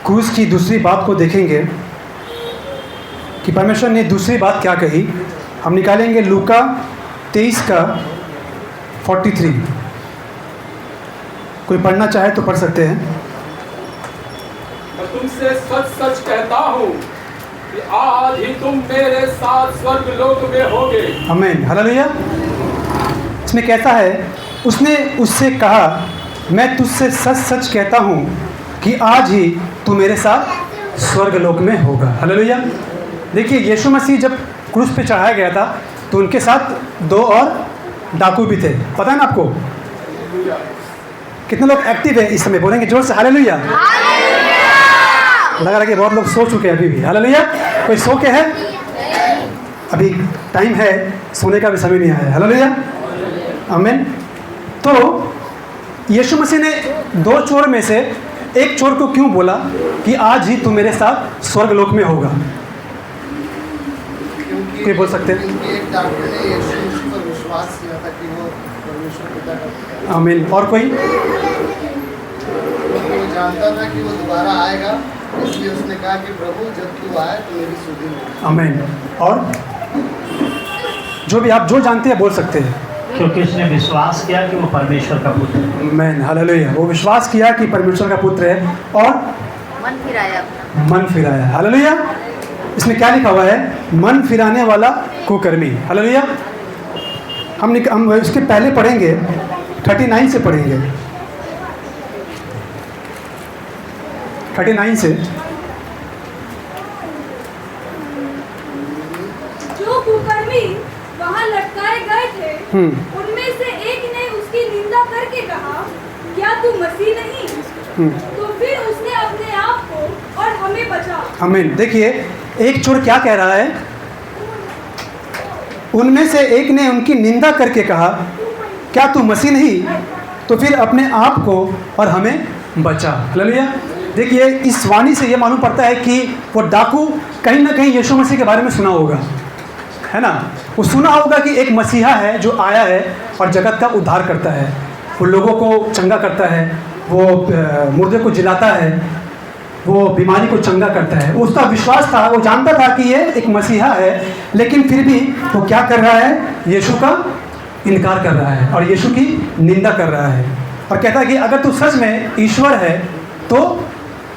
क्रूस की दूसरी बात को देखेंगे कि परमेश्वर ने दूसरी बात क्या कही। हम निकालेंगे लूका 23 का 43। कोई पढ़ना चाहे तो पढ़ सकते हैं। मैं तुमसे सच सच कहता हूँ कि आज ही तुम मेरे साथ स्वर्ग लोक में होगे। आमीन, हालेलुया। इसमें कैसा है, उसने उससे कहा मैं तुझसे सच सच कहता हूँ कि आज ही तू मेरे साथ स्वर्ग लोक में होगा। हालेलुया। देखिए, यीशु मसीह जब क्रूस पे चढ़ाया गया था तो उनके साथ 2 और डाकू भी थे। पता है ना आपको? कितने लोग एक्टिव है इस समय? बोलेंगे जोर से हालेलुया। लग रहा है कि बहुत लोग सो चुके हैं अभी भी। हालेलुया। कोई सो के है? अभी टाइम है, सोने का भी समय नहीं आया। हालेलुया, आमीन। तो यीशु मसीह ने 2 चोर में से एक चोर को क्यों बोला कि आज ही तू मेरे साथ स्वर्ग लोक में होगा? कोई बोल सकते हैं? एक डॉक्टर ने यीशु मसीह पर विश्वास किया था कि वो परमेश्वर पिता का, आमीन। और कोई? वो जानता था कि वो दोबारा आएगा, इसलिए उसने कहा कि प्रभु जब तू आए तो मेरी सुधि ले। आमीन। और जो भी आप जो जानते हैं बोल सकते हैं। क्योंकि उसने विश्वास किया कि वो परमेश्वर का पुत्र है। आमीन, हालेलुया। वो विश्वास किया कि परमेश्वर का पुत्र है और मन फिराया अपना। मन फिराया। हालेलुया। इसमें क्या लिखा हुआ है? मन फिराने वाला कुकर्मी। हालेलुया। हम इसके पहले पढ़ेंगे, 39 से पढ़ेंगे, 39 से। जो कुकर्मी वहाँ लटकाए गए थे, उनमें से एक ने उसकी निंदा करके कहा, क्या तू मसीह नहीं? तो फिर उसने अपने आप को और हमें बचा। आमीन। देखिए, एक चोर क्या कह रहा है? उनमें से एक ने उनकी निंदा करके कहा, क्या तू मसीह नहीं? तो फिर अपने आप को और हमें बचा। हालेलुया। देखिए, इस वाणी से ये मालूम पड़ता है कि वो डाकू कहीं ना कहीं यीशु मसीह के बारे में सुना होगा, है ना? वो सुना होगा कि एक मसीहा है जो आया है और जगत का उद्धार करता है, वो लोगों को चंगा करता है, वो मुर्दे को जिलाता है, वो बीमारी को चंगा करता है। उसका विश्वास था, वो जानता था कि ये एक मसीहा है, लेकिन फिर भी वो क्या कर रहा है? यीशु का इनकार कर रहा है और यीशु की निंदा कर रहा है और कहता है कि अगर तू सच में ईश्वर है तो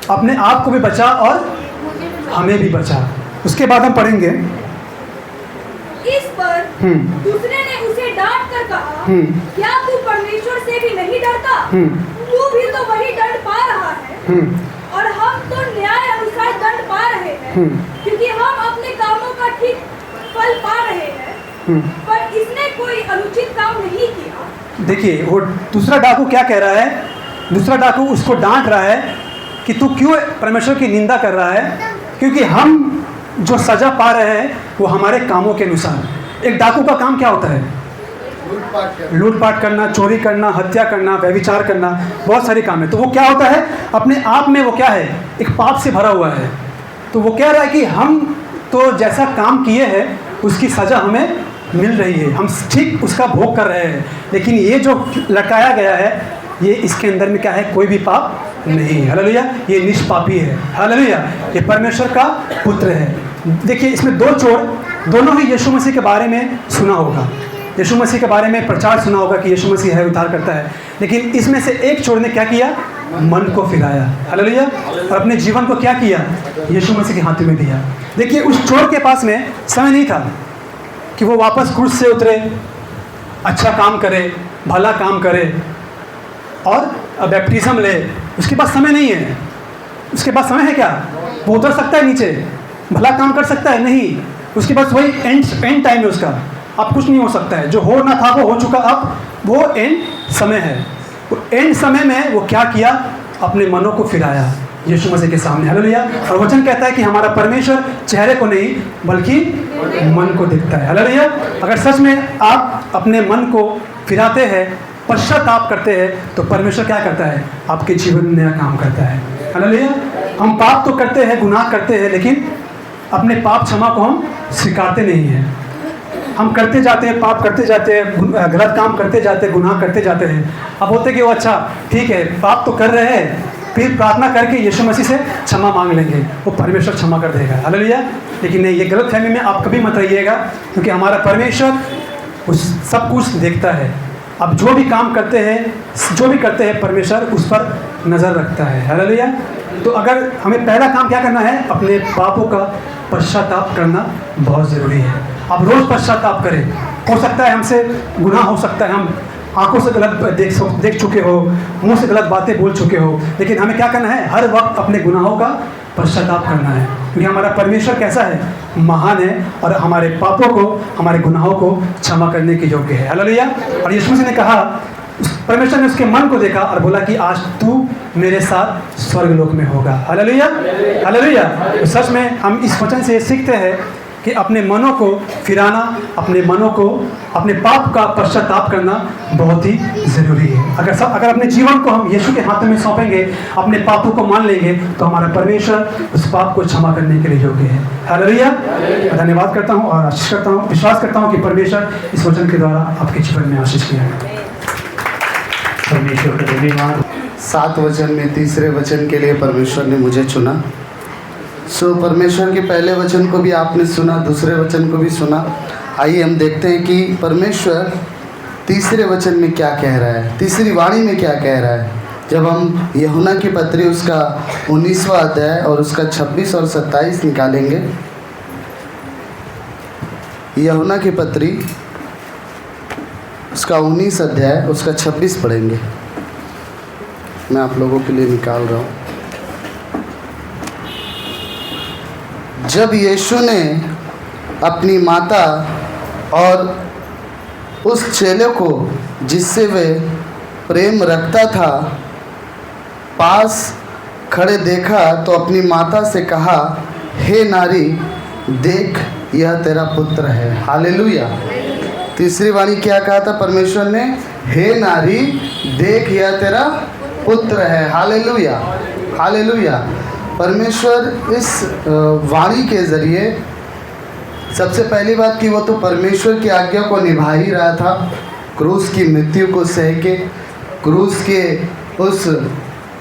अपने आप को भी बचा और हमें भी बचा। उसके बाद हम पढ़ेंगे। इस पर दूसरे ने उसे डांट कर कहा, क्या तू परमेश्वर से भी नहीं डरता? तू भी तो वही दंड पा रहा है और हम तो न्याय अनुसार दंड पा रहे हैं, क्योंकि हम अपने कामों का ठीक फल पा रहे हैं, पर इसने कोई अनुचित काम नहीं किया। देखिए, वो दूसरा डाकू क्या कह रहा है? दूसरा डाकू उसको डांट रहा है कि तू क्यों परमेश्वर की निंदा कर रहा है, क्योंकि हम जो सजा पा रहे हैं वो हमारे कामों के अनुसार। एक डाकू का काम क्या होता है? लूटपाट करना, चोरी करना, हत्या करना, व्यभिचार करना, बहुत सारे काम है। तो वो क्या होता है? अपने आप में वो क्या है? एक पाप से भरा हुआ है। तो वो कह रहा है कि हम तो जैसा काम किए हैं उसकी सज़ा हमें मिल रही है, हम ठीक उसका भोग कर रहे हैं, लेकिन ये जो लटकाया गया है ये इसके अंदर में क्या है? कोई भी पाप नहीं। हालेलुया। ये निष्पापी है। हालेलुया। ये परमेश्वर का पुत्र है। देखिए, इसमें 2 चोर, दोनों ही यीशु मसीह के बारे में सुना होगा, यीशु मसीह के बारे में प्रचार सुना होगा कि यीशु मसीह है, उद्धार करता है, लेकिन इसमें से एक चोर ने क्या किया? मन को फिराया। हालेलुया। और अपने जीवन को क्या किया? यीशु मसीह के हाथ में दिया। देखिए, उस चोर के पास में समय नहीं था कि वो वापस क्रूस से उतरे, अच्छा काम करे, भला काम करे और बैप्टिज्म ले। उसके पास समय नहीं है। उसके पास समय है क्या? वो उतर सकता है नीचे, भला काम कर सकता है? नहीं। उसके पास वही एंड टाइम है उसका। अब कुछ नहीं हो सकता है, जो हो ना था वो हो चुका, अब वो एंड समय है। वो एंड समय में वो क्या किया? अपने मनों को फिराया यीशु मसीह के सामने। हालेलुया। और वचन कहता है कि हमारा परमेश्वर चेहरे को नहीं बल्कि मन को देखता है। हालेलुया। अगर सच में आप अपने मन को फिराते हैं, पश्चाताप करते हैं, तो परमेश्वर क्या करता है? आपके जीवन में नया काम करता है। हालेलुया। हम पाप तो करते हैं, गुनाह करते हैं, लेकिन अपने पाप क्षमा को हम स्वीकारते नहीं हैं। हम करते जाते हैं, पाप करते जाते हैं, गलत काम करते जाते हैं, गुनाह करते जाते हैं। अब होते कि वो अच्छा ठीक है, पाप तो कर रहे हैं, फिर प्रार्थना करके यीशु मसीह से क्षमा मांग लेंगे, वो परमेश्वर क्षमा कर देगा। हालेलुया। लेकिन नहीं, ये गलत फहमी में आप कभी मत रहिएगा, क्योंकि हमारा परमेश्वर उस सब कुछ देखता है। अब जो भी काम करते हैं परमेश्वर उस पर नज़र रखता है। हालेलुया। तो अगर हमें पहला काम क्या करना है, अपने पापों का पश्चाताप करना बहुत ज़रूरी है। आप रोज़ पश्चाताप करें। हो सकता है हमसे गुनाह हो सकता है, हम आंखों से गलत देख चुके हो, मुंह से गलत बातें बोल चुके हो, लेकिन हमें क्या करना है, हर वक्त अपने गुनाहों का पश्चाताप करना है, क्योंकि हमारा परमेश्वर कैसा है, महान है, और हमारे पापों को, हमारे गुनाहों को क्षमा करने के योग्य है। हालेलुया। और यीशु मसीह ने कहा, परमेश्वर ने उसके मन को देखा और बोला कि आज तू मेरे साथ स्वर्गलोक में होगा। हालेलुया। हालेलुया। तो सच में हम इस वचन से सीखते हैं कि अपने मनों को फिराना, अपने मनों को, अपने पाप का पश्चाताप करना बहुत ही ज़रूरी है। अगर अपने जीवन को हम यीशु के हाथों में सौंपेंगे, अपने पापों को मान लेंगे, तो हमारा परमेश्वर उस पाप को क्षमा करने के लिए योग्य है। हालेलुया। धन्यवाद करता हूँ और आशीष करता हूँ, विश्वास करता हूँ कि परमेश्वर इस वचन के द्वारा आपके जीवन में आशीष किया है। परमेश्वर का धन्यवाद। 7 वचन में तीसरे वचन के लिए परमेश्वर ने मुझे चुना। परमेश्वर के पहले वचन को भी आपने सुना, दूसरे वचन को भी सुना। आइए हम देखते हैं कि परमेश्वर तीसरे वचन में क्या कह रहा है, तीसरी वाणी में क्या कह रहा है। जब हम यूहन्ना की पत्री उसका 19वां अध्याय और उसका 26 और 27 निकालेंगे। यूहन्ना की पत्री उसका 19 अध्याय उसका 26 पढ़ेंगे। मैं आप लोगों के लिए निकाल रहा हूँ। जब यीशु ने अपनी माता और उस चेले को जिससे वे प्रेम रखता था पास खड़े देखा, तो अपनी माता से कहा, हे नारी, देख यह तेरा पुत्र है। हालेलुया। तीसरी वाणी क्या कहा था परमेश्वर ने, हे नारी, देख यह तेरा पुत्र है। हालेलुया। हालेलुया। परमेश्वर इस वाणी के ज़रिए सबसे पहली बात कि वो तो परमेश्वर की आज्ञा को निभा ही रहा था, क्रूस की मृत्यु को सह के, क्रूस के उस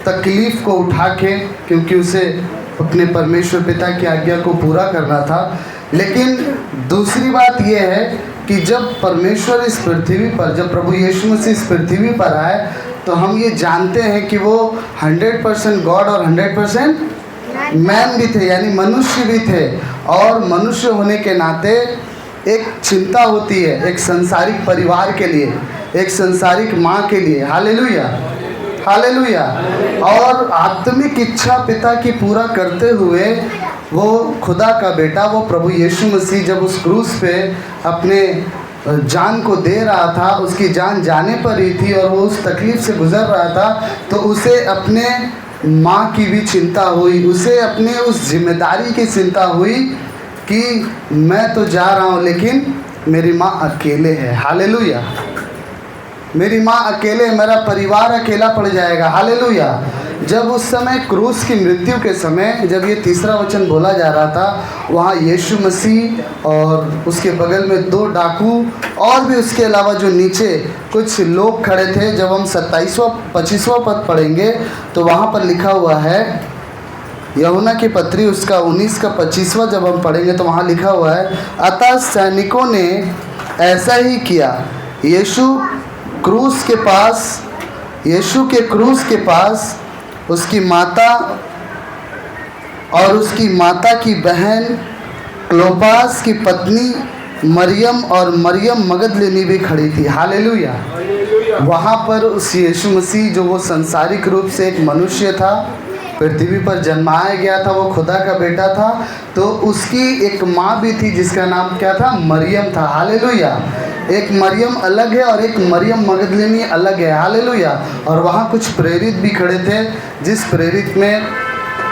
तकलीफ़ को उठा के, क्योंकि उसे अपने परमेश्वर पिता की आज्ञा को पूरा करना था। लेकिन दूसरी बात यह है कि जब परमेश्वर इस पृथ्वी पर, जब प्रभु यीशु मसीह इस पृथ्वी पर आए, तो हम ये जानते हैं कि वो 100% गॉड और 100% मैन भी थे, यानी मनुष्य भी थे। और मनुष्य होने के नाते एक चिंता होती है एक संसारिक परिवार के लिए, एक संसारिक माँ के लिए। हालेलुया। हालेलुया। और आत्मिक इच्छा पिता की पूरा करते हुए वो खुदा का बेटा, वो प्रभु यीशु मसीह जब उस क्रूस पे अपने जान को दे रहा था, उसकी जान जाने पर ही थी और वो उस तकलीफ़ से गुज़र रहा था, तो उसे अपने माँ की भी चिंता हुई, उसे अपने उस जिम्मेदारी की चिंता हुई कि मैं तो जा रहा हूँ लेकिन मेरी माँ अकेले है। हालेलुया। मेरी माँ अकेले, मेरा परिवार अकेला पड़ जाएगा। हालेलुया। जब उस समय क्रूस की मृत्यु के समय जब ये तीसरा वचन बोला जा रहा था, वहाँ यीशु मसीह और उसके बगल में 2 डाकू और भी उसके अलावा जो नीचे कुछ लोग खड़े थे। जब हम 27वां-25वां पद पढ़ेंगे तो वहाँ पर लिखा हुआ है, यूहन्ना की पत्री उसका 19 का 25वां जब हम पढ़ेंगे तो वहाँ लिखा हुआ है, अतः सैनिकों ने ऐसा ही किया। यीशु के क्रूस के पास उसकी माता और उसकी माता की बहन क्लोपास की पत्नी मरियम और मरियम मगदलिनी भी खड़ी थी। हालेलुया। वहाँ पर उस यीशु मसीह जो वो संसारिक रूप से एक मनुष्य था, पृथ्वी पर जन्माया गया था, वो खुदा का बेटा था, तो उसकी एक माँ भी थी जिसका नाम क्या था, मरियम था। हालेलुया। एक मरियम अलग है और एक मरियम मगदलिनी अलग है। हालेलुया। और वहाँ कुछ प्रेरित भी खड़े थे, जिस प्रेरित में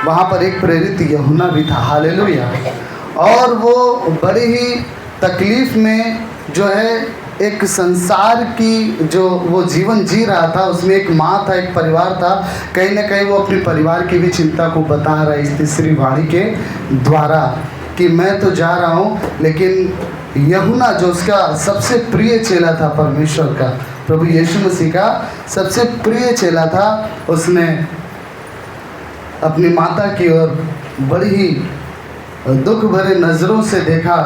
वहाँ पर एक प्रेरित यूहन्ना भी था। हालेलुया। और वो बड़ी ही तकलीफ़ में जो है एक संसार की जो वो जीवन जी रहा था, उसमें एक माँ था, एक परिवार था। कहीं ना कहीं वो अपने परिवार की भी चिंता को बता रहा है इस तीसरी वाणी के द्वारा कि मैं तो जा रहा हूँ, लेकिन यूहन्ना जो उसका सबसे प्रिय चेला था, परमेश्वर का, प्रभु यीशु मसीह का सबसे प्रिय चेला था, उसने अपनी माता की ओर बड़ी ही दुख भरे नज़रों से देखा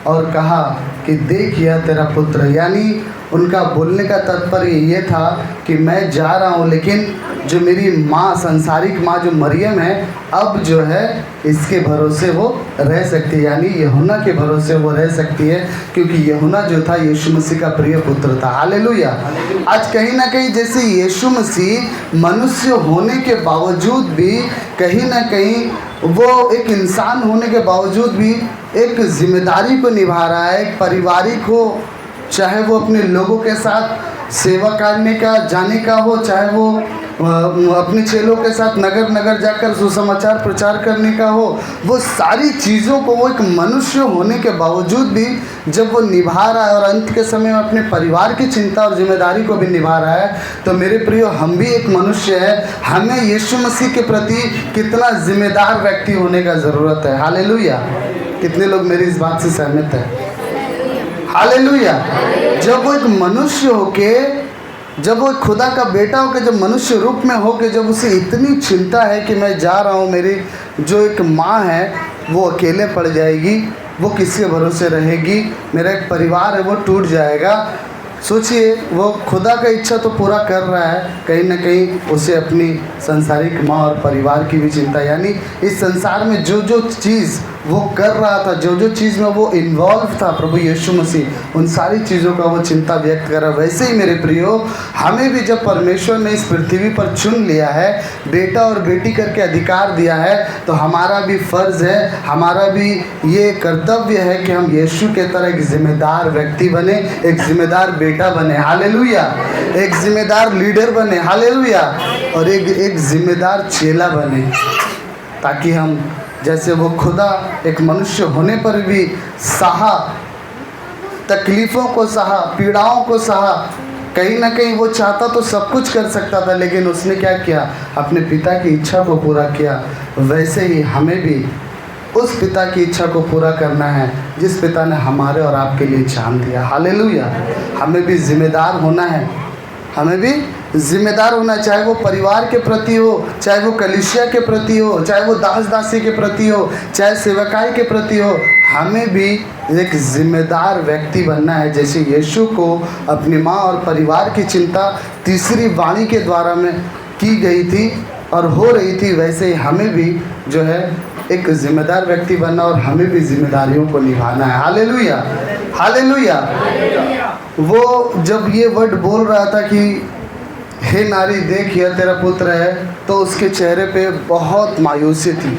और कहा कि देख यह तेरा पुत्र। यानी उनका बोलने का तात्पर्य ये था कि मैं जा रहा हूँ, लेकिन जो मेरी माँ, सांसारिक माँ जो मरियम है, अब जो है इसके भरोसे वो रह सकती है, यानी यूहन्ना के भरोसे वो रह सकती है, क्योंकि यूहन्ना जो था यीशु मसीह का प्रिय पुत्र था। हालेलुया। आज कहीं ना कहीं जैसे यीशु मसीह मनुष्य होने के बावजूद भी कहीं ना कहीं वो एक इंसान होने के बावजूद भी एक जिम्मेदारी को निभा रहा है, एक पारिवारिक हो, चाहे वो अपने लोगों के साथ सेवा करने का जाने का हो, चाहे वो अपने चेलों के साथ नगर नगर जाकर सुसमाचार प्रचार करने का हो, वो सारी चीज़ों को वो एक मनुष्य होने के बावजूद भी जब वो निभा रहा है और अंत के समय में अपने परिवार की चिंता और जिम्मेदारी को भी निभा रहा है, तो मेरे प्रियो हम भी एक मनुष्य है, हमें यीशु मसीह के प्रति कितना जिम्मेदार व्यक्ति होने का ज़रूरत है। हालेलुया। कितने लोग मेरी इस बात से सहमत हैं? हालेलुया। जब वो एक मनुष्य होके, जब वो खुदा का बेटा होके, जब मनुष्य रूप में होके, जब उसे इतनी चिंता है कि मैं जा रहा हूँ, मेरी जो एक माँ है वो अकेले पड़ जाएगी, वो किसके भरोसे रहेगी, मेरा एक परिवार है वो टूट जाएगा। सोचिए, वो खुदा का इच्छा तो पूरा कर रहा है, कहीं ना कहीं उसे अपनी संसारिक माँ और परिवार की भी चिंता, यानी इस संसार में जो जो चीज़ वो कर रहा था, जो जो चीज़ में वो इन्वॉल्व था प्रभु यीशु मसीह, उन सारी चीज़ों का वो चिंता व्यक्त कर रहा है। वैसे ही मेरे प्रियो, हमें भी जब परमेश्वर ने इस पृथ्वी पर चुन लिया है, बेटा और बेटी करके अधिकार दिया है, तो हमारा भी फ़र्ज़ है, हमारा भी ये कर्तव्य है कि हम यीशु के तरह एक ज़िम्मेदार व्यक्ति बने, एक ज़िम्मेदार बेटा बने। हालेलुया। एक ज़िम्मेदार लीडर बने। हालेलुया। और एक ज़िम्मेदार चेला बने, ताकि हम जैसे वो खुदा एक मनुष्य होने पर भी सहा, तकलीफ़ों को सहा, पीड़ाओं को सहा, कहीं ना कहीं वो चाहता तो सब कुछ कर सकता था, लेकिन उसने क्या किया? अपने पिता की इच्छा को पूरा किया। वैसे ही हमें भी उस पिता की इच्छा को पूरा करना है जिस पिता ने हमारे और आपके लिए जान दिया। हालेलुया। हमें भी जिम्मेदार होना है, हमें भी जिम्मेदार होना, चाहे वो परिवार के प्रति हो, चाहे वो कलीसिया के प्रति हो, चाहे वो दास दासी के प्रति हो, चाहे सेवकाई के प्रति हो, हमें भी एक जिम्मेदार व्यक्ति बनना है। जैसे यीशु को अपनी माँ और परिवार की चिंता तीसरी वाणी के द्वारा में की गई थी और हो रही थी, वैसे ही हमें भी जो है एक जिम्मेदार व्यक्ति बनना और हमें भी जिम्मेदारियों को निभाना है। हालेलुया। हालेलुया। वो जब ये वर्ड बोल रहा था कि हे नारी देख यह तेरा पुत्र है, तो उसके चेहरे पे बहुत मायूसी थी,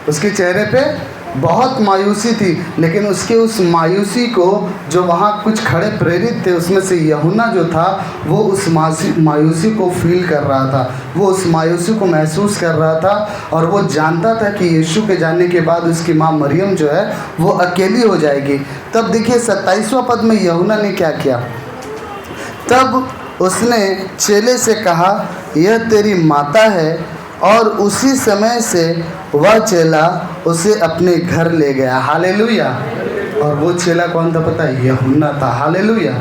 उसके चेहरे पे बहुत मायूसी थी। लेकिन उसके उस मायूसी को जो वहाँ कुछ खड़े प्रेरित थे, उसमें से यूहन्ना जो था, वो उस मायूसी को फील कर रहा था, वो उस मायूसी को महसूस कर रहा था, और वो जानता था कि यीशु के जाने के बाद उसकी माँ मरियम जो है वो अकेली हो जाएगी। तब देखिए 27वां पद में यूहन्ना ने क्या किया? तब उसने चेले से कहा, यह तेरी माता है, और उसी समय से वह चेला उसे अपने घर ले गया। हालेलुया। और वो चेला कौन था पता है? यूहन्ना था। हालेलुया।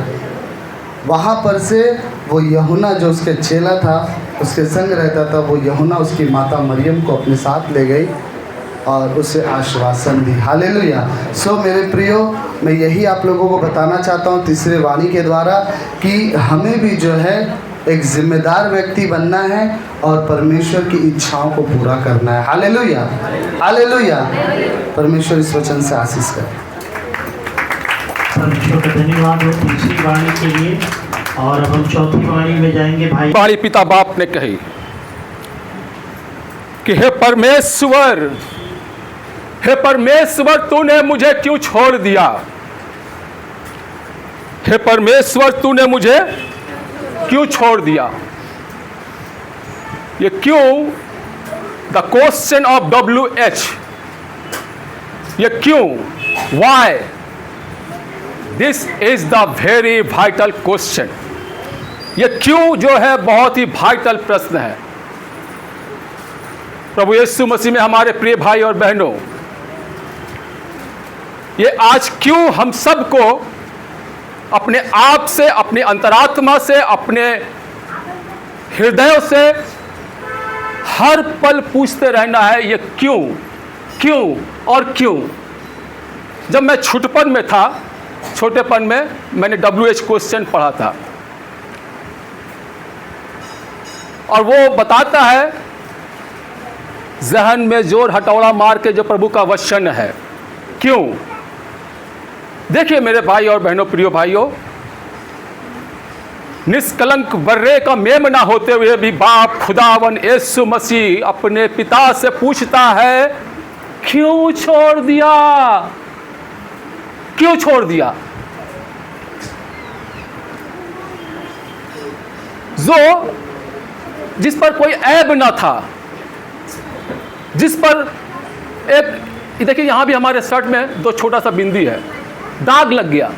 वहाँ पर से वो यूहन्ना जो उसके चेला था, उसके संग रहता था, वो यूहन्ना उसकी माता मरियम को अपने साथ ले गई और उसे आश्वासन दी। हालेलुया। सो मेरे प्रियो, मैं यही आप लोगों को बताना चाहता हूँ तीसरे वाणी के द्वारा कि हमें भी जो है एक जिम्मेदार व्यक्ति बनना है और परमेश्वर की इच्छाओं को पूरा करना है। हालेलुया। हालेलुया। परमेश्वर इस वचन से आशीष करे। परमेश्वर का धन्यवाद हो तीसरी वाणी के लिए। और अब हम चौथी वाणी में जाएंगे। भाई हमारे पिता बाप ने कही कि हे परमेश्वर तूने मुझे क्यों छोड़ दिया? हे परमेश्वर तूने मुझे क्यों छोड़ दिया? ये क्यों, द क्वेश्चन ऑफ WH, ये क्यों, why, this is the very vital question. ये क्यों जो है बहुत ही वाइटल प्रश्न है। प्रभु यीशु मसीह में हमारे प्रिय भाई और बहनों, ये आज क्यों हम सबको अपने आप से, अपनी अंतरात्मा से, अपने हृदयों से हर पल पूछते रहना है ये क्यों, क्यों और क्यों। जब मैं छोटेपन में मैंने WH क्वेश्चन पढ़ा था और वो बताता है जहन में जोर हथौड़ा मार के जो प्रभु का वचन है क्यों। देखिए मेरे भाई और बहनों, प्रियो भाइयों, निष्कलंक बर्रे का मेम ना होते हुए भी बाप खुदावन यीशु मसीह अपने पिता से पूछता है क्यों छोड़ दिया, क्यों छोड़ दिया। जिस पर कोई ऐब ना था, जिस पर एक देखिए यहां भी हमारे शर्ट में 2 छोटा सा बिंदी है, दाग लग गया,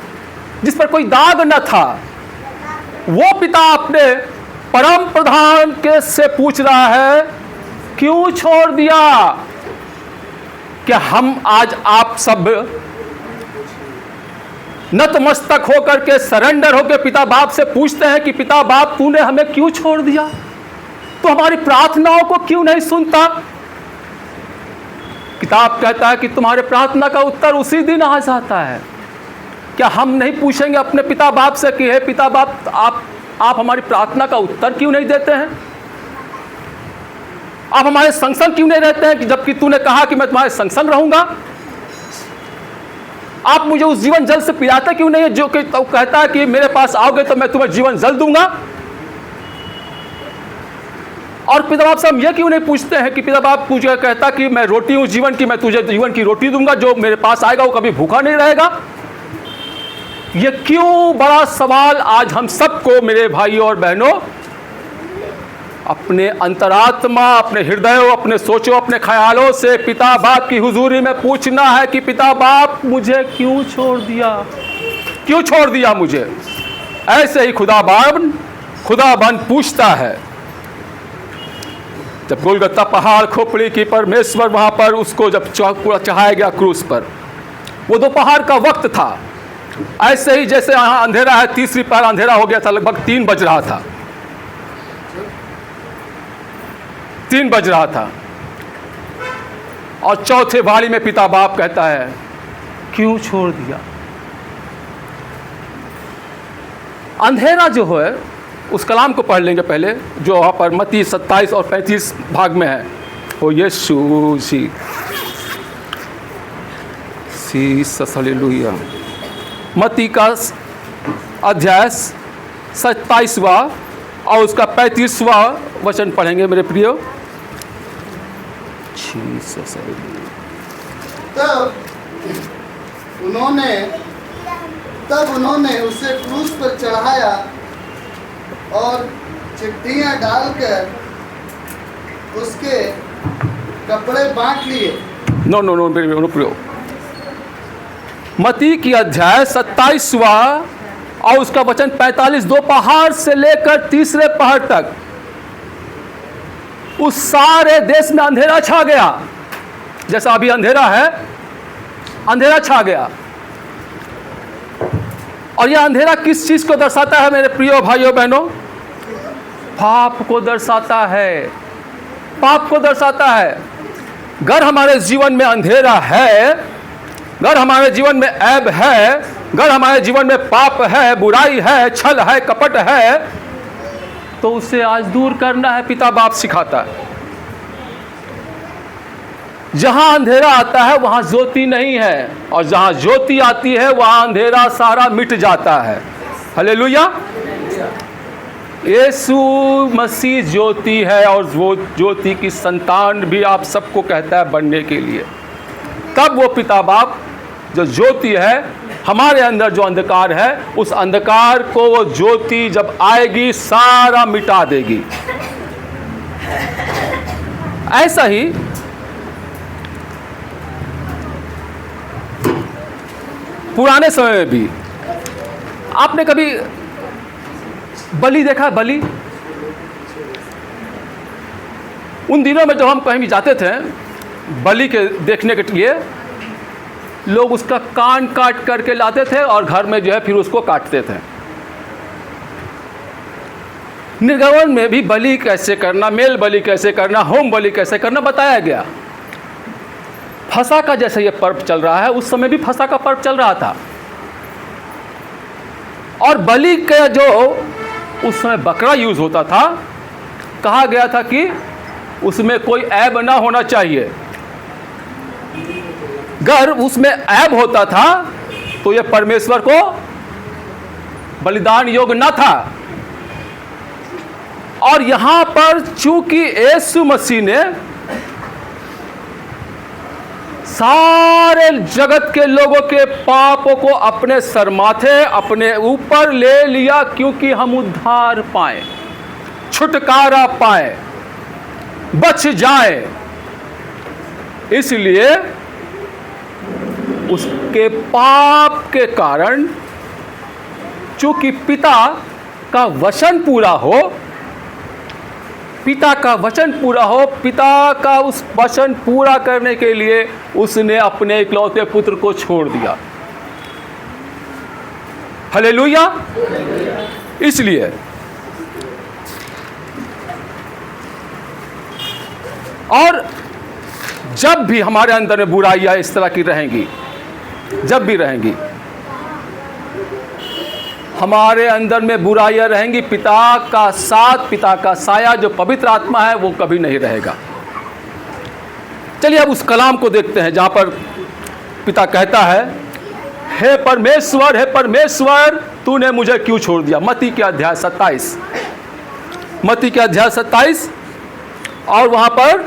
जिस पर कोई दाग न था, वो पिता अपने परम प्रधान के से पूछ रहा है क्यों छोड़ दिया। क्या हम आज आप सब नतमस्तक होकर के सरेंडर होकर पिता बाप से पूछते हैं कि पिता बाप तूने हमें क्यों छोड़ दिया, तो हमारी प्रार्थनाओं को क्यों नहीं सुनता। किताब कहता है कि तुम्हारे प्रार्थना का उत्तर उसी दिन आ जाता है। क्या हम नहीं पूछेंगे अपने पिता बाप से कि हे पिता बाप आप हमारी प्रार्थना का उत्तर क्यों नहीं देते हैं, आप हमारे संग संग क्यों नहीं रहते हैं, कि जबकि तूने कहा कि मैं तुम्हारे संग संग रहूंगा। आप मुझे उस जीवन जल से पिलाते क्यों नहीं है जो कि तो कहता है कि मेरे पास आओगे तो मैं तुम्हें जीवन जल दूंगा। और पिता बाप से हम ये क्यों नहीं पूछते हैं कि पिता बाप मुझे कहता कि मैं रोटी हूं जीवन की, मैं तुझे जीवन की रोटी दूंगा, जो मेरे पास आएगा वो कभी भूखा नहीं रहेगा। ये क्यों बड़ा सवाल आज हम सबको मेरे भाइयों और बहनों अपने अंतरात्मा, अपने हृदयों, अपने सोचों, अपने ख्यालों से पिता बाप की हुजूरी में पूछना है कि पिता बाप मुझे क्यों छोड़ दिया, क्यों छोड़ दिया मुझे। ऐसे ही खुदाबंद पूछता है। जब गोलगत्ता पहाड़ खोपड़ी की परमेश्वर वहां पर उसको जब चढ़ाया गया क्रूस पर, वो दोपहर का वक्त था। ऐसे ही जैसे यहाँ अंधेरा है, तीसरी पहर अंधेरा हो गया था, लगभग 3 बज रहा था, 3 बज रहा था। और चौथे वाली में पिता बाप कहता है क्यों छोड़ दिया। अंधेरा जो है उस कलाम को पढ़ लेंगे पहले, जो वहाँ पर मत्ती 27 और 35 भाग में है। ओ यीशु सी हालेलुया। मत्ती का अध्याय 27वां और उसका 35वां वचन पढ़ेंगे मेरे प्रियो। तब उन्होंने उसे क्रूस पर चढ़ाया और चिट्ठियां डालकर उसके कपड़े बांट लिए। नो प्रियो, मत्ती की अध्याय 27वां और उसका वचन 45, दोपहर से लेकर तीसरे पहर तक उस सारे देश में अंधेरा छा गया। जैसा अभी अंधेरा है, अंधेरा छा गया। और यह अंधेरा किस चीज को दर्शाता है मेरे प्रियो भाइयों बहनों? पाप को दर्शाता है, पाप को दर्शाता है। अगर हमारे जीवन में अंधेरा है, अगर हमारे जीवन में ऐब है, अगर हमारे जीवन में पाप है, बुराई है, छल है, कपट है, तो उसे आज दूर करना है। पिता बाप सिखाता है। जहां अंधेरा आता है वहां ज्योति नहीं है, और जहां ज्योति आती है वहां अंधेरा सारा मिट जाता है। हालेलुया। यीशु मसीह ज्योति है और वो ज्योति की संतान भी आप सबको कहता है बनने के लिए। तब वो पिता बाप जो ज्योति है, हमारे अंदर जो अंधकार है, उस अंधकार को वो ज्योति जब आएगी सारा मिटा देगी। ऐसा ही पुराने समय में भी आपने कभी बलि देखा? बलि उन दिनों में जब हम कहीं भी जाते थे बलि के देखने के लिए, लोग उसका कान काट करके लाते थे और घर में जो है फिर उसको काटते थे। निर्गमन में भी बलि कैसे करना, मेल बलि कैसे करना, होम बलि कैसे करना बताया गया। फसह का जैसे ये पर्व चल रहा है, उस समय भी फसह का पर्व चल रहा था, और बलि का जो उस समय बकरा यूज होता था, कहा गया था कि उसमें कोई ऐब ना होना चाहिए। अगर उसमें ऐब होता था तो यह परमेश्वर को बलिदान योग्य न था। और यहां पर चूंकि यीशु मसीह ने सारे जगत के लोगों के पापों को अपने सरमाथे अपने ऊपर ले लिया, क्योंकि हम उद्धार पाए, छुटकारा पाए, बच जाए, इसलिए उसके पाप के कारण चूंकि पिता का वचन पूरा हो, पिता का वचन पूरा हो, पिता का उस वचन पूरा करने के लिए उसने अपने इकलौते पुत्र को छोड़ दिया। हालेलुया। इसलिए और जब भी हमारे अंदर में बुराइयां इस तरह की रहेंगी, जब भी रहेंगी हमारे अंदर में बुराइयां रहेंगी, पिता का साथ, पिता का साया जो पवित्र आत्मा है वो कभी नहीं रहेगा। चलिए अब उस कलाम को देखते हैं जहां पर पिता कहता है, हे परमेश्वर, हे परमेश्वर, तूने मुझे क्यों छोड़ दिया। मत्ती के अध्याय 27, मत्ती के अध्याय 27 और वहां पर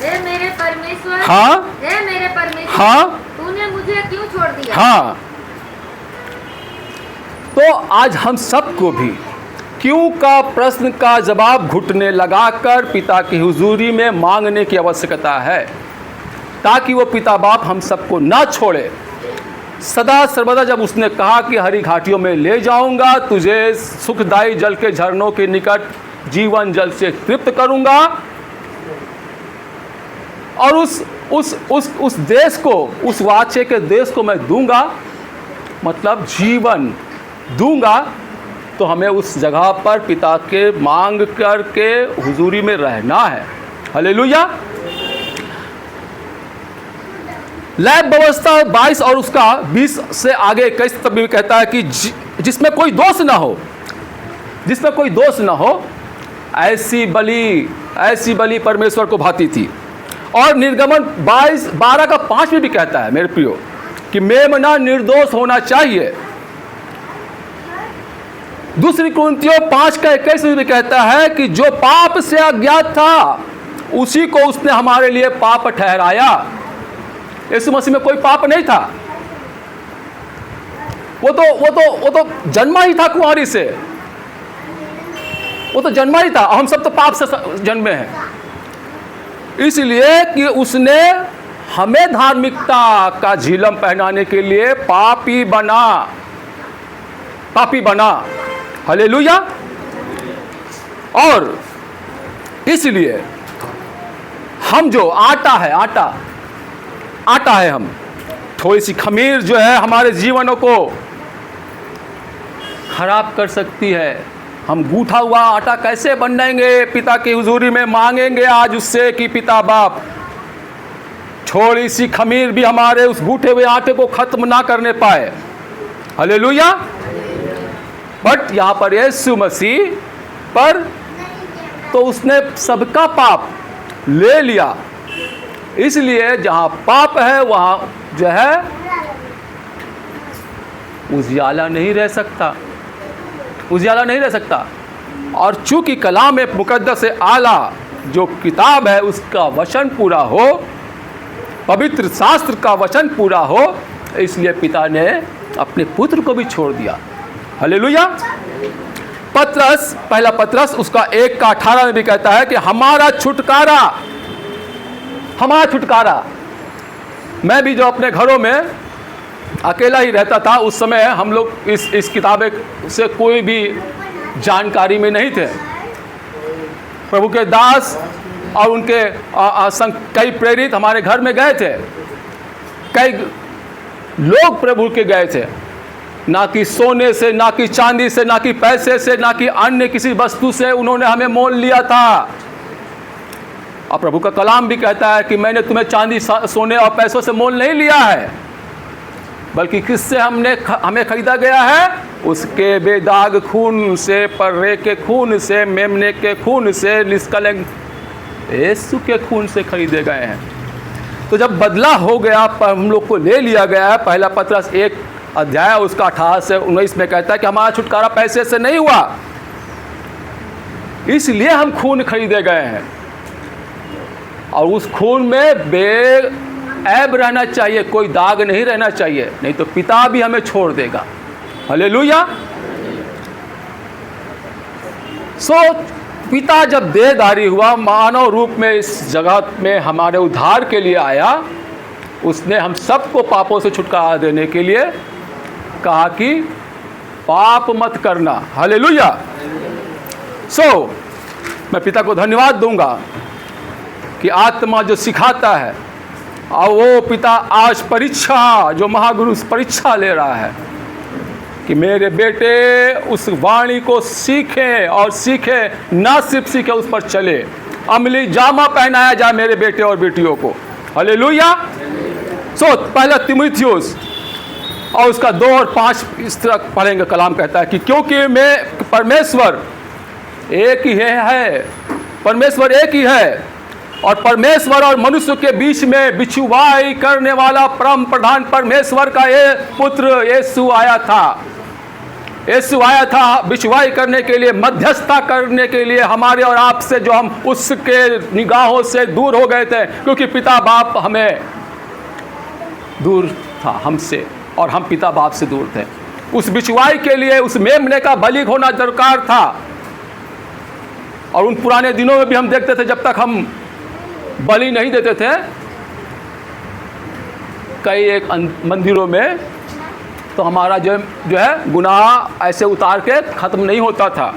हे मेरे परमेश्वर, हाँ, हे मेरे परमेश्वर, हाँ, तूने मुझे क्यों छोड़ दिया। हाँ। तो आज हम सबको भी क्यों का प्रश्न का जवाब घुटने लगाकर पिता की हुजूरी में मांगने की आवश्यकता है, ताकि वो पिता बाप हम सबको ना छोड़े। सदा सर्वदा जब उसने कहा कि हरी घाटियों में ले जाऊंगा, तुझे सुखदायी जल के झरनों के निकट जीवन जल से तृप्त करूंगा, और उस देश को, उस वाचे के देश को मैं दूंगा, मतलब जीवन दूंगा, तो हमें उस जगह पर पिता के मांग करके हुजूरी में रहना है। हालेलुया। लैब व्यवस्था 22 और उसका 20 से आगे 21 तक भी कहता है कि जिसमें कोई दोष ना हो, जिसमें कोई दोष ना हो, ऐसी बलि परमेश्वर को भाती थी। और निर्गमन 12 का 5 में भी कहता है मेरे प्रियो कि मेमना निर्दोष होना चाहिए। दूसरी कुरिन्थियों 5 का 21 में भी कहता है कि जो पाप से अज्ञात था उसी को उसने हमारे लिए पाप ठहराया। यीशु मसीह में कोई पाप नहीं था, वो तो जन्मा ही था कुंवारी से, वो तो जन्मा ही था। हम सब तो पाप से जन्मे हैं, इसलिए कि उसने हमें धार्मिकता का झिलम पहनाने के लिए पापी बना। हालेलुया। और इसलिए हम जो आटा है, हम थोड़ी सी खमीर जो है हमारे जीवनों को खराब कर सकती है। हम गूथा हुआ आटा कैसे बनाएंगे, पिता की हुजूरी में मांगेंगे आज उससे कि पिता बाप थोड़ी सी खमीर भी हमारे उस गूठे हुए आटे को खत्म ना करने पाए। हालेलुया। बट यहाँ पर यीशु मसीह पर तो उसने सबका पाप ले लिया, इसलिए जहाँ पाप है वहाँ जो है उजियाला नहीं रह सकता, उजियाला नहीं रह सकता। और चूंकि कलाम में मुकद्दस आला जो किताब है उसका वचन पूरा हो, पवित्र शास्त्र का वचन पूरा हो, इसलिए पिता ने अपने पुत्र को भी छोड़ दिया। हालेलुया। पत्रस, पहला पत्रस उसका 1 का 18 में भी कहता है कि हमारा छुटकारा। मैं भी जो अपने घरों में अकेला ही रहता था, उस समय हम लोग इस किताब से कोई भी जानकारी में नहीं थे। प्रभु के दास और उनके संग कई प्रेरित हमारे घर में गए थे, कई लोग प्रभु के गए थे, ना कि सोने से, ना कि चांदी से, ना कि पैसे से, ना कि अन्य किसी वस्तु से उन्होंने हमें मोल लिया था। और प्रभु का कलाम भी कहता है कि मैंने तुम्हें चांदी, सोने और पैसों से मोल नहीं लिया है, बल्कि किससे हमें खरीदा गया है? उसके बेदाग खून से, पर्रे के खून से, मेमने के खून से, निष्कलंक यीशु के खून से खरीदे गए हैं। तो जब बदला हो गया, पर हम लोग को ले लिया गया है, पहला पत्रस 1 अध्याय उसका 18 से 19 में कहता है कि हमारा छुटकारा पैसे से नहीं हुआ, इसलिए हम खून खरीदे गए हैं। और उस खून में बेऐब रहना चाहिए, कोई दाग नहीं रहना चाहिए, नहीं तो पिता भी हमें छोड़ देगा। हालेलुया। पिता जब देहधारी हुआ, मानव रूप में इस जगत में हमारे उद्धार के लिए आया, उसने हम सबको पापों से छुटकारा देने के लिए कहा कि पाप मत करना। हालेलुया। मैं पिता को धन्यवाद दूंगा कि आत्मा जो सिखाता है, और वो पिता आज परीक्षा, जो महागुरु परीक्षा ले रहा है कि मेरे बेटे उस वाणी को सीखें, और सीखें, ना सिर्फ सीखें, उस पर चले। अमली जामा पहनाया जाए मेरे बेटे और बेटियों को। हालेलुया। पहला तीमुथियुस और उसका 2 और 5 इस तरह पढ़ेंगे। कलाम कहता है कि क्योंकि मैं परमेश्वर एक ही है, परमेश्वर एक ही है, और परमेश्वर और मनुष्य के बीच में बिछुआई करने वाला परम प्रधान परमेश्वर का ये पुत्र यीशु आया था। यीशु आया था बिछुआई करने के लिए, मध्यस्थता करने के लिए हमारे और आपसे, जो हम उसके निगाहों से दूर हो गए थे, क्योंकि पिता बाप हमें दूर था हमसे, और हम पिता बाप से दूर थे। उस बिछुआई के लिए उस मेमने का बलि होना दरकार था। और उन पुराने दिनों में भी हम देखते थे, जब तक हम बलि नहीं देते थे, कई एक मंदिरों में, तो हमारा जो है गुनाह ऐसे उतार के ख़त्म नहीं होता था।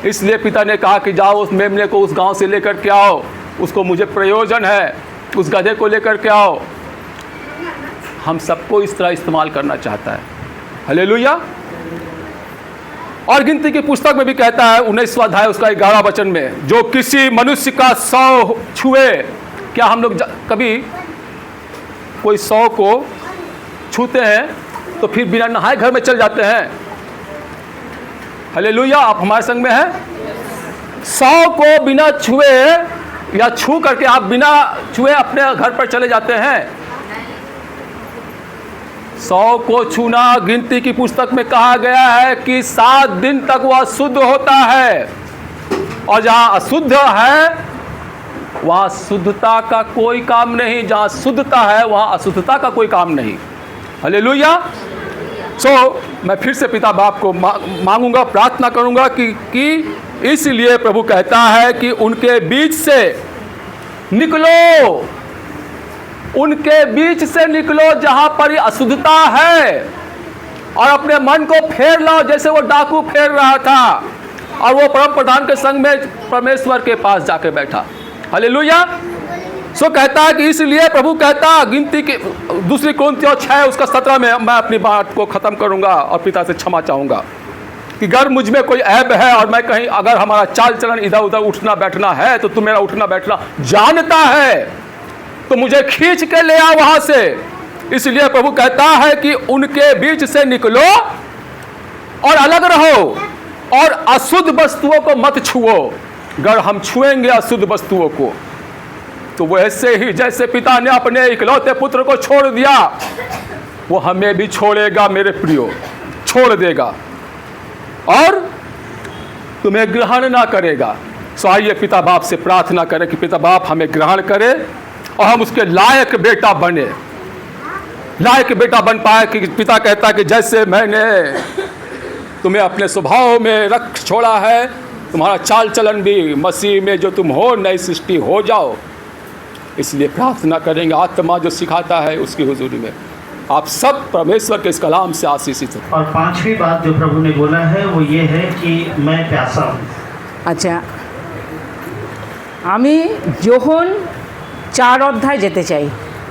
इसलिए पिता ने कहा कि जाओ उस मेमने को उस गांव से लेकर के आओ, उसको मुझे प्रयोजन है, उस गधे को लेकर के आओ। हम सबको इस तरह इस्तेमाल करना चाहता है। हालेलुया। और गिनती की पुस्तक में भी कहता है 19वां अध्याय उसका 11 वचन में, जो किसी मनुष्य का 100 छुए। क्या हम लोग कभी कोई 100 को छूते हैं तो फिर बिना नहाए घर में चल जाते हैं? हालेलुया। आप हमारे संग में हैं? 100 को बिना छुए, या छू करके आप बिना छुए अपने घर पर चले जाते हैं? 100 को छूना गिनती की पुस्तक में कहा गया है कि 7 दिन तक वह अशुद्ध होता है, और जहाँ अशुद्ध है वहाँ शुद्धता का कोई काम नहीं, जहाँ शुद्धता है वहाँ अशुद्धता का कोई काम नहीं। हालेलुया। मैं फिर से पिता बाप को मांगूंगा, प्रार्थना करूंगा कि इसलिए प्रभु कहता है कि उनके बीच से निकलो, उनके बीच से निकलो जहां पर अशुद्धता है, और अपने मन को फेर लाओ जैसे वो डाकू फेर रहा था, और वो परम प्रधान के संग में परमेश्वर के पास जाके बैठा। हालेलुया। कहता है कि इसलिए प्रभु कहता, गिनती की 2 कोरिन्थियों 6 उसका 17 में मैं अपनी बात को ख़त्म करूंगा और पिता से क्षमा चाहूँगा कि अगर मुझ में कोई ऐब है, और मैं कहीं अगर हमारा चाल चलन इधर उधर उठना बैठना है, तो तू मेरा उठना बैठना जानता है, तो मुझे खींच के ले आ वहाँ से। इसलिए प्रभु कहता है कि उनके बीच से निकलो और अलग रहो, और अशुद्ध वस्तुओं को मत छुओ। अगर हम छुएंगे अशुद्ध वस्तुओं को, तो वैसे ही जैसे पिता ने अपने इकलौते पुत्र को छोड़ दिया, वो हमें भी छोड़ेगा मेरे प्रियो, छोड़ देगा, और तुम्हें ग्रहण ना करेगा। आइए पिता बाप से प्रार्थना करें कि पिता बाप हमें ग्रहण करे और हम उसके लायक बेटा बने, लायक बेटा बन पाए। कि पिता कहता है कि जैसे मैंने तुम्हें अपने स्वभाव में रख छोड़ा है, तुम्हारा चाल चलन भी मसीह में जो तुम हो, नई सृष्टि हो जाओ। इसलिए प्रार्थना करेंगे, आत्मा जो सिखाता है उसकी हुजूरी में आप सब परमेश्वर के इस कलाम से आशीषित हैं। और 5वीं बात जो प्रभु ने बोला है वो ये है कि मैं प्यासा हूँ। আচ্ছা, আমি যোহন 4 অধ্যায় যেতে চাই।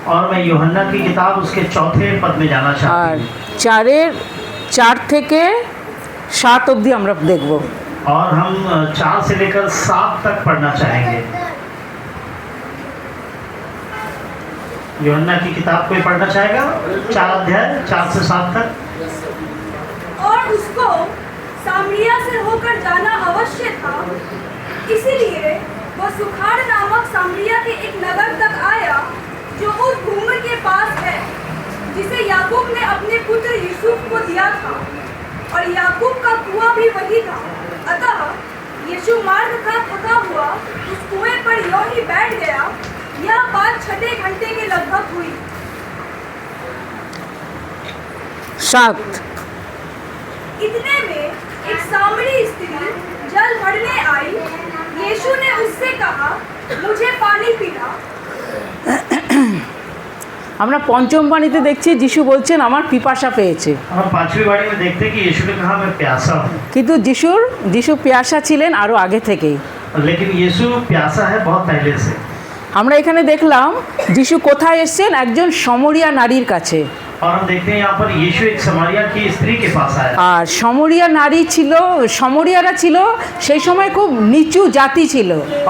और मैं यूहन्ना की किताब उसके 4 पद में जाना चाहता और हूँ। 4 থেকে 7 অবধি আমরা দেখব। और हम 4 से लेकर 7 तक पढ़ना चाहेंगे। यूहन्ना की किताब कोई पढ़ना चाहेगा? 4 अध्याय 4 से 7 तक। और उसको सामरिया से होकर जाना अवश्य था, इसीलिए वह सुखाड़ नामक सामरिया के एक नगर तक आया जो उस भूमि के पास है जिसे याकूब ने अपने पुत्र यूसुफ को दिया था, और याकूब का कुआं भी वही था। अतः यीशु मार्ग का थका हुआ उस कुएं पर यूं ही बैठ गया। यह बात 6 घंटे के लगभग हुई। 7 इतने में एक सामरी स्त्री जल भरने आई। यीशु ने उससे कहा, मुझे पानी पिला। আমরা পঞ্চম বাণীতে দেখছি যিশু বলছেন আমার পিপাসা পেয়েছে, हम 5वीं वाणी में देखते हैं कि यीशु ने कहा मैं प्यासा हूँ। কিন্তু যিশু পিয়াসা ছিলেন আরও আগে থেকেই। लेकिन यीशु प्यासा है बहुत पहले से। আমরা এখানে দেখলাম যিশু কোথায় এসেছেন, একজন সমরিয়া নারীর কাছে। और हम देखते हैं यहाँ पर यीशु एक समारिया की स्त्री के पास आया। আর সমরিয়ারা ছিল সেই সময় খুব নিচু জাতি ছিল,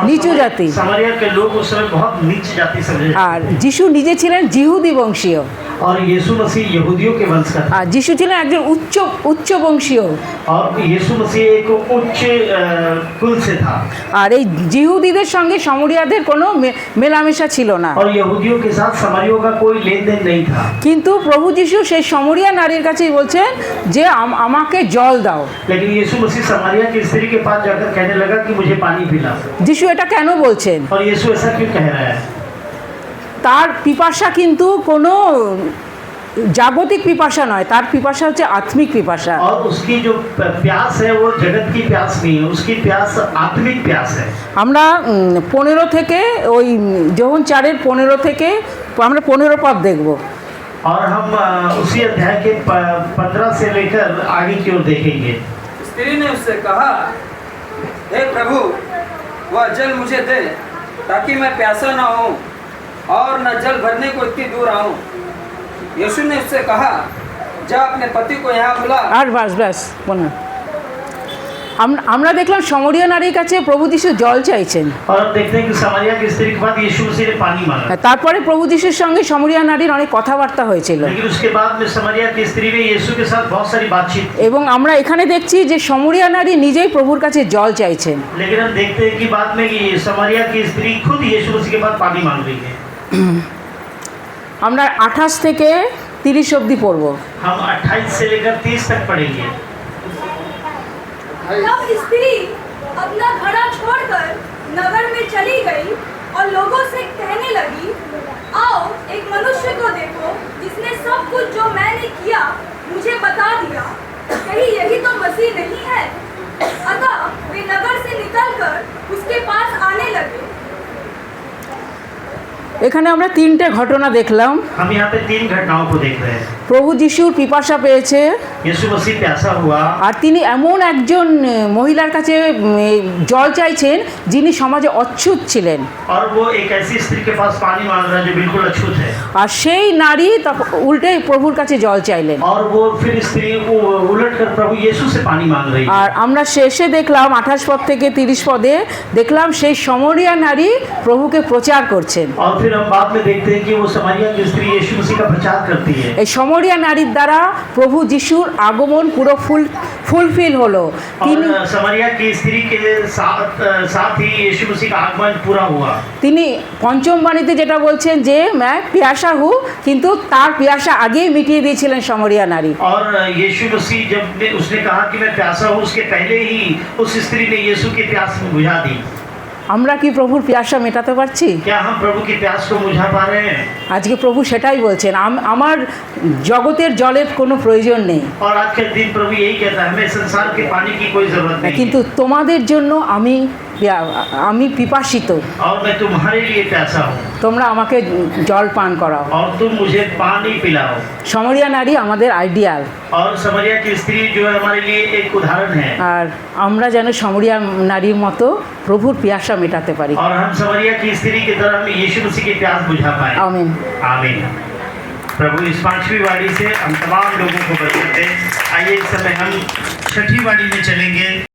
নিচু জাতি। समारिया के लोग उस समय बहुत नीच जाति समझे। আর যিশু নিজে ছিলেন জিহুদি বংশীয়, और यीशु मसीह यहूदियों के वंश का था। আর যিশু ছিলেন একজন উচ্চ বংশীয়। और यीशु मसीह एक उच्च कुल से था। আর এই জিহুদিদের সঙ্গে সমরিয়াদের কোনো মেলামেশা ছিল না। और यहूदियों के साथ समारियों का कोई लेन देन नहीं था। কিন্তু প্রভু যিশু সেই সমরিয়া নারীর কাছেই বলছেন যে আমাকে জল দাও। लेकिन यीशु मसीह समारिया की स्त्री के पास जाकर कहने लगा कि मुझे पानी पिला। যিশু এটা কেন বলছেন? और यीशु ऐसा क्यों कह रहा है? তার পিপাসা কিন্তু কোনো জাগতিক পিপাসা নয়, তার পিপাসা হচ্ছে আত্মিক পিপাসা। और उसकी जो प्यास है वो जगत की प्यास नहीं है, उसकी प्यास आत्मिक प्यास है। আমরা 15 থেকে ওই যোহন 4-এর 15 থেকে আমরা 15 পদ দেখব। और हम उसी अध्याय के 15 से लेकर आगे की ओर देखेंगे। स्त्री ने उससे कहा, हे प्रभु, वह जल मुझे दे ताकि मैं प्यासा न हूँ और न जल भरने को इतनी दूर आऊँ। यीशु ने उससे कहा, जा अपने पति को यहाँ बुला। আর ব্যাস বলুন। আমরা দেখলাম সমরিয়া নারীর কাছে প্রভু যিশু জল চাইছেন। और हम देखते हैं कि समारिया की स्त्री के बाद यीशु मसीह ने पानी मांगा। তারপরে প্রভু যিশুর সঙ্গে সমরিয়া নারীর অনেক কথাবার্তা হয়েছিল। लेकिन उसके बाद में समारिया की स्त्री ने यीशु के साथ बहुत सारी बातचीत। এবং আমরা এখানে দেখছি যে সমরিয়া নারী নিজেই প্রভুর কাছে জল চাইছেন। लेकिन हम देखते हैं कि बाद में ये समारिया की स्त्री खुद यीशु मसीह के बाद पानी मांग रही है। আমরা 28 থেকে 30 অবধি পড়ব। हम 28 से लेकर 30 तक पढ़ेंगे। तब स्त्री अपना घड़ा छोड़कर नगर में चली गई और लोगों से कहने लगी, आओ एक मनुष्य को देखो जिसने सब कुछ जो मैंने किया मुझे बता दिया। कहीं यही तो मसीह नहीं है? अतः वे नगर से निकलकर उसके पास आने लगे। এখানে আমরা 3টে ঘটনা দেখলাম। हम यहाँ पे 3 घटनाओं को देख रहे हैं। প্রভু যিশুর পিপাসা পেয়েছে, यीशु मसीह प्यासा हुआ, আর তিনি এমন একজন মহিলার কাছে জল চাইছেন যিনি সমাজে অচ্ছুত ছিলেন। और वो एक ऐसी स्त्री के पास पानी मांग रहा है जो बिल्कुल अछूत है। আর সেই নারী উল্টে প্রভুর কাছে জল চাইলেন। और वो फिर स्त्री को उलट कर प्रभु यीशु से पानी मांग रही है। আর আমরা শেষে দেখলাম 28 পদ থেকে 30 পদে দেখলাম সেই সমরিয়া নারী প্রভুকে প্রচার করছেন। और फिर हम बाद में देखते हैं कि वो समारिया की स्त्री यीशु मसीह का प्रचार करती है। এই সমরিয়া নারীর দ্বারা প্রভু যিশুর আগমন পুরো ফুলফিল হলো। তিনি और समारिया की स्त्री के साथ ही यीशु मसीह का आगमन पूरा हुआ। তিনি পঞ্চম বাণীতে যেটা বলছেন যে मैं प्यासा हूँ, কিন্তু তার পিয়াসা আগেই মিটিয়ে দিয়েছিলেন সমরিয়া নারী। और यीशु मसीह जब उसने कहा कि मैं प्यासा हूँ, उसके पहले ही उस स्त्री ने यीशु की प्यास बुझा दी। আমরা কি প্রভুর পিয়াসা মেটাতে পারছি? क्या हम प्रभु की प्यास को बुझा पा रहे हैं? আজকে প্রভু সেটাই বলছেন, আমার জগতের জলের কোনো প্রয়োজন নেই, और आज के दिन प्रभु यही कहता है, हमें संसार के पानी की कोई जरूरत नहीं কিন্তু তোমাদের জন্য আমি পিপাসিত, और मैं तुम्हारे लिए प्यासा हूँ তোমরা আমাকে জল পান করাও। और तुम मुझे पानी पिलाओ। সমরিয়া নারী আমাদের আইডিয়াল, और समरिया की स्त्री जो है हमारे लिए एक उदाहरण है। আর আমরা যেন সমরিয়া নারীর মতো প্রভুর পিয়াসা মেটাতে পারি। और हम समरिया की स्त्री की तरह हम यीशु मसीह की प्यास बुझा पाए। आमीन। आमीन। प्रभु इस 5वीं वाणी से हम तमाम लोगों को बरकत दें। आइए इस समय हम 6ठी वाणी में चलेंगे।